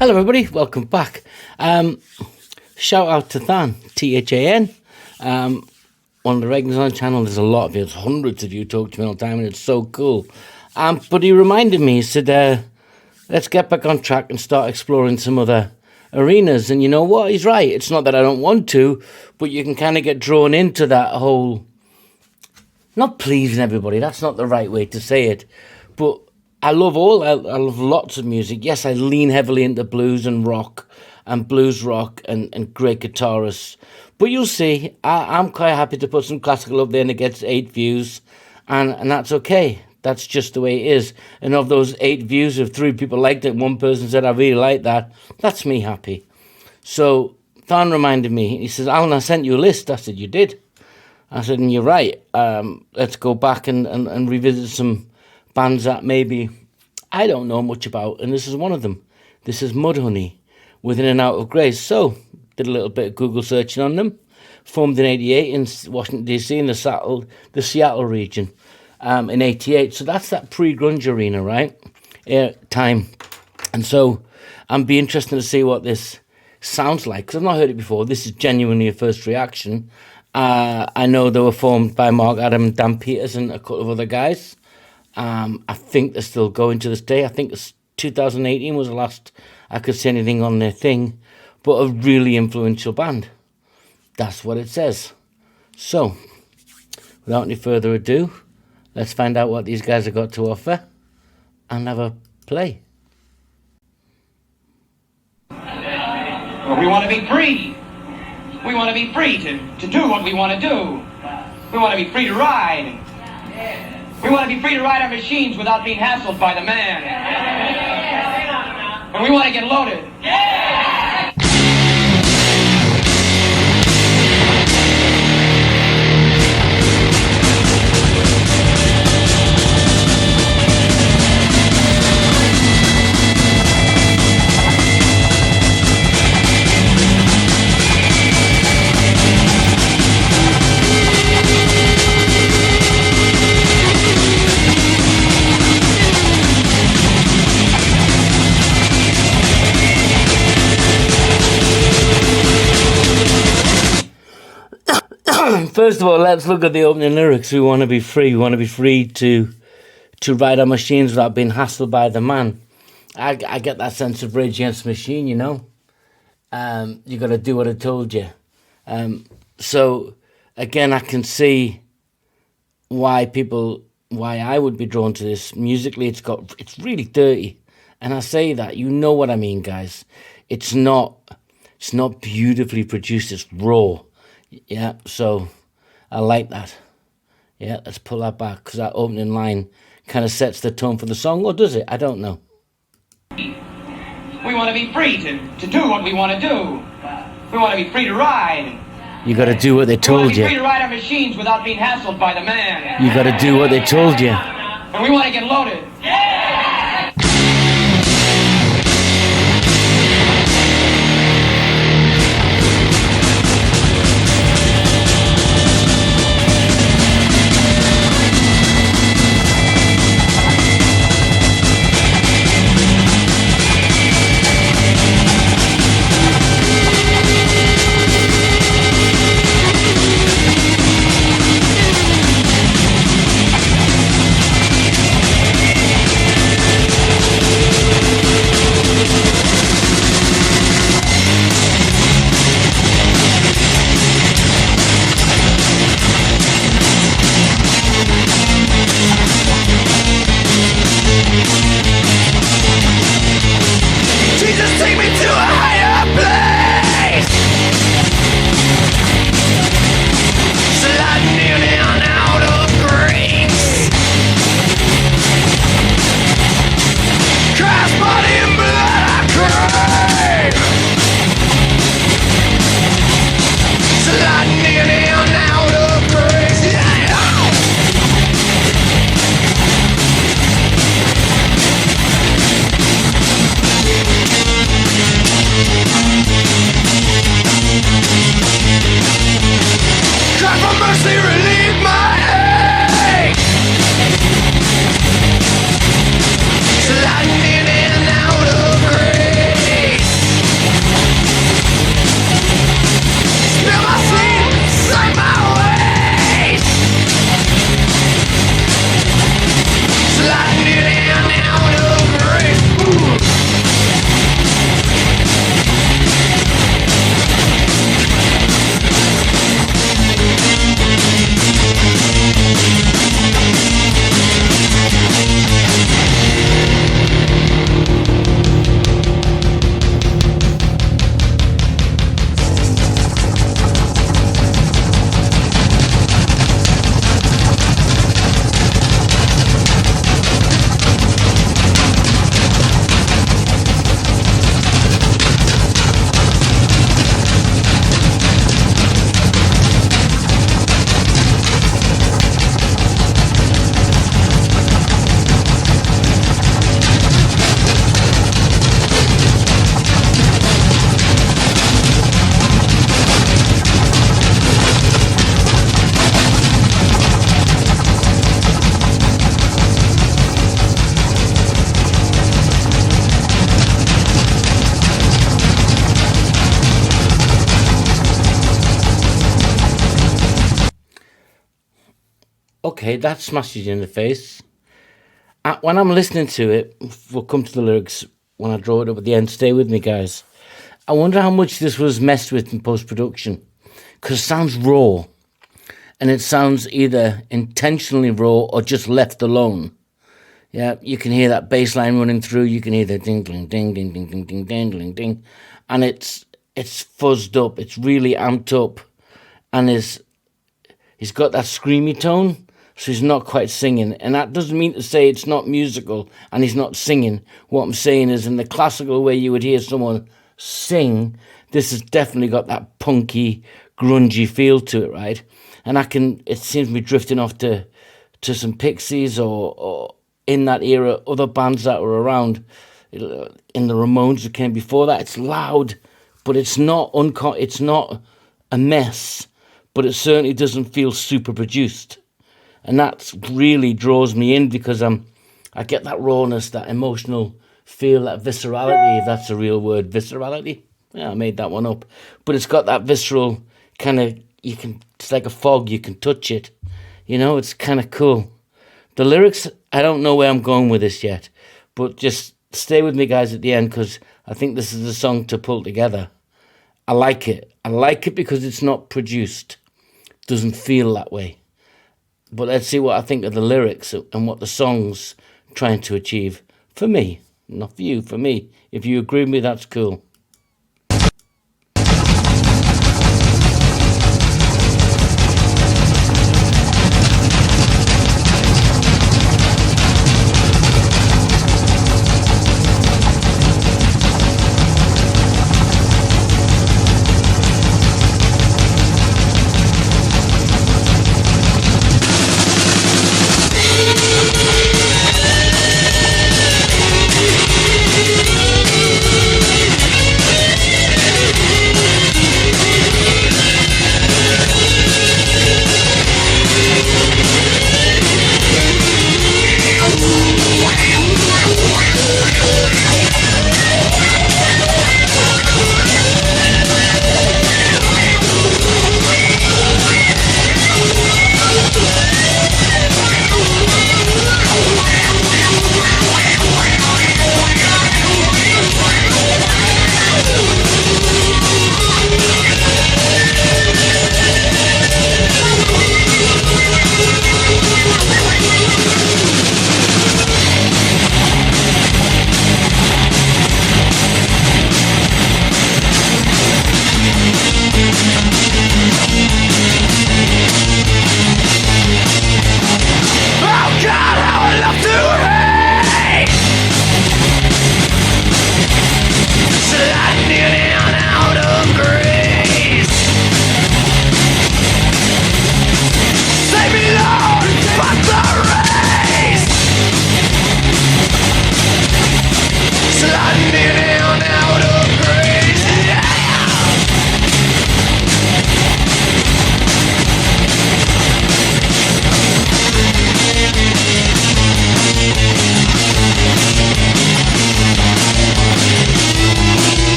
Hello everybody, welcome back. Shout out to Than, T-H-A-N, one of the regulars on the channel. There's a lot of you, there's hundreds of you talk to me all the time and it's so cool. But he reminded me, he said, let's get back on track and start exploring some other arenas. And you know what, he's right. It's not that I don't want to, but you can kind of get drawn into that whole, not pleasing everybody, that's not the right way to say it, but I love lots of music. Yes, I lean heavily into blues and rock and blues rock and great guitarists. But you'll see, I'm quite happy to put some classical up there and it gets 8 views. And that's okay. That's just the way it is. And of those 8 views, if 3 people liked it, 1 person said, I really like that, that's me happy. So Than reminded me, he says, Alan, I sent you a list. I said, you did? I said, and you're right. Let's go back and revisit some bands that maybe I don't know much about, and this is one of them. This is Mudhoney with In and Out of Grace. So, did a little bit of Google searching on them. Formed in 88 in Washington, D.C. in the Seattle region in 88. So that's that pre-grunge arena, right? Time. And so, I'm be interested to see what this sounds like, because I've not heard it before. This is genuinely a first reaction. I know they were formed by Mark Adam and Dan Peters and a couple of other guys. I think they're still going to this day. I think it's 2018 was the last I could see anything on their thing, but a really influential band. That's what it says. So, without any further ado, let's find out what these guys have got to offer and have a play. Well, we want to be free. We want to be free to do what we want to do. We want to be free to ride. We want to be free to ride our machines without being hassled by the man. And we want to get loaded. First of all, let's look at the opening lyrics. We want to be free. We want to be free to ride our machines without being hassled by the man. I get that sense of Rage Against the Machine, you know. You got to do what I told you. So, again, I can see why I would be drawn to this. Musically, it's really dirty. And I say that, you know what I mean, guys. It's not beautifully produced, it's raw. Yeah, so I like that. Yeah, let's pull that back, because that opening line kind of sets the tone for the song, or does it? I don't know. We want to be free to do what we want to do. We want to be free to ride. You got to do what they told you. We want to be free to ride our machines without being hassled by the man. You got to do what they told you. And we want to get loaded. okay, that smashes you in the face. When I'm listening to it, we'll come to the lyrics when I draw it up at the end. Stay with me, guys. I wonder how much this was messed with in post-production, because it sounds raw, and it sounds either intentionally raw or just left alone. Yeah, you can hear that bass line running through. You can hear the ding, ding, ding, ding, ding, ding, ding, ding, ding, ding, and it's fuzzed up. It's really amped up, and he's got that screamy tone, so he's not quite singing. And that doesn't mean to say it's not musical and he's not singing. What I'm saying is, in the classical way you would hear someone sing, this has definitely got that punky, grungy feel to it, right? And it seems to be drifting off to some Pixies or in that era, other bands that were around. In the Ramones that came before that, it's loud, but it's not it's not a mess, but it certainly doesn't feel super produced. And that really draws me in, because I get that rawness, that emotional feel, that viscerality, if that's a real word. Viscerality? Yeah, I made that one up. But it's got that visceral kind of, it's like a fog, you can touch it. You know, it's kind of cool. The lyrics, I don't know where I'm going with this yet, but just stay with me, guys, at the end, because I think this is a song to pull together. I like it. I like it because it's not produced. Doesn't feel that way. But let's see what I think of the lyrics and what the song's trying to achieve. For me, not for you, for me. If you agree with me, that's cool.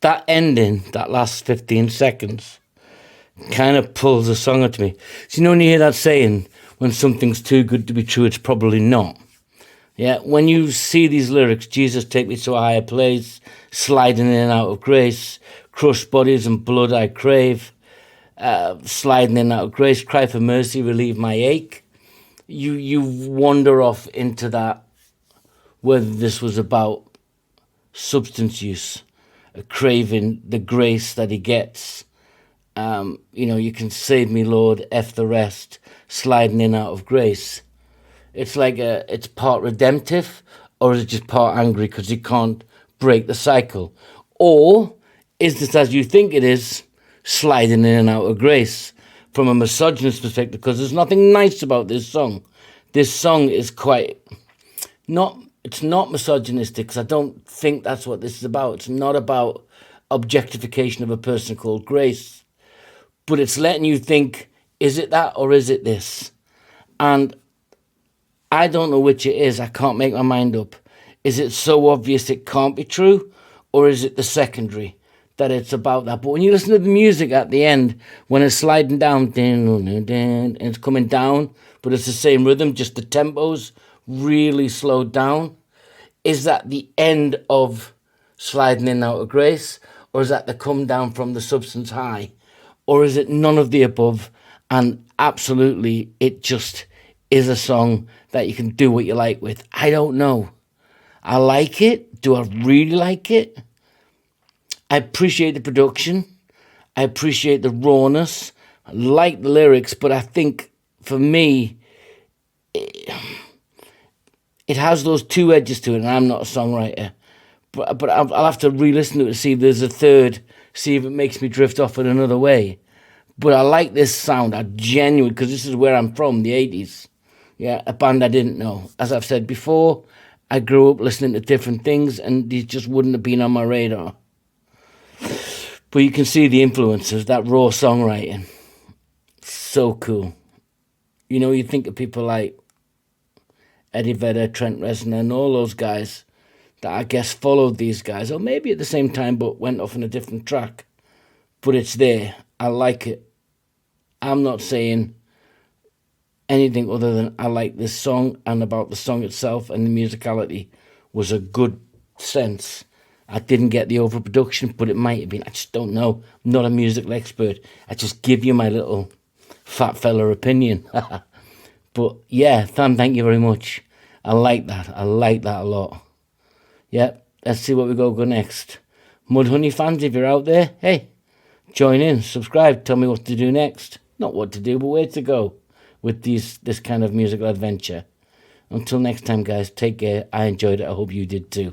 That ending, that last 15 seconds, kind of pulls the song out to me. So you know when you hear that saying, when something's too good to be true, it's probably not. Yeah, when you see these lyrics, Jesus, take me to a higher place, sliding in and out of grace, crushed bodies and blood I crave, sliding in and out of grace, cry for mercy, relieve my ache. You wander off into that, whether this was about substance use, craving the grace that he gets. You can save me, Lord, F the rest, sliding in and out of grace. It's like it's part redemptive, or is it just part angry because he can't break the cycle? Or is this, as you think it is, sliding in and out of grace? from a misogynist perspective, because there's nothing nice about this song. This song is quite it's not misogynistic, because I don't think that's what this is about. It's not about objectification of a person called Grace, but it's letting you think, is it that or is it this? And I don't know which it is. I can't make my mind up. Is it so obvious it can't be true, or is it the secondary that it's about that? But when you listen to the music at the end, when it's sliding down, and it's coming down, but it's the same rhythm, just the tempo's really slowed down. Is that the end of sliding in and out of grace, or is that the come down from the substance high, or is it none of the above? And absolutely, it just is a song that you can do what you like with. I don't know. I like it. Do I really like it? I appreciate the production. I appreciate the rawness. I like the lyrics, but I think for me, it has those two edges to it, and I'm not a songwriter. But I'll have to re-listen to it to see if there's a third, see if it makes me drift off in another way. But I like this sound. I genuinely, because this is where I'm from, the 80s. Yeah, a band I didn't know. As I've said before, I grew up listening to different things, and these just wouldn't have been on my radar. But you can see the influences, that raw songwriting. So cool. You know, you think of people like Eddie Vedder, Trent Reznor, and all those guys that I guess followed these guys, or maybe at the same time, but went off on a different track. But it's there. I like it. I'm not saying anything other than I like this song, and about the song itself, and the musicality was a good sense. I didn't get the overproduction, but it might have been. I just don't know. I'm not a musical expert. I just give you my little fat fella opinion. But yeah, thank you very much. I like that. I like that a lot. Yeah, let's see what we go next. Mudhoney fans, if you're out there, hey, join in, subscribe, tell me what to do next. Not what to do, but where to go with this kind of musical adventure. Until next time, guys, take care. I enjoyed it. I hope you did too.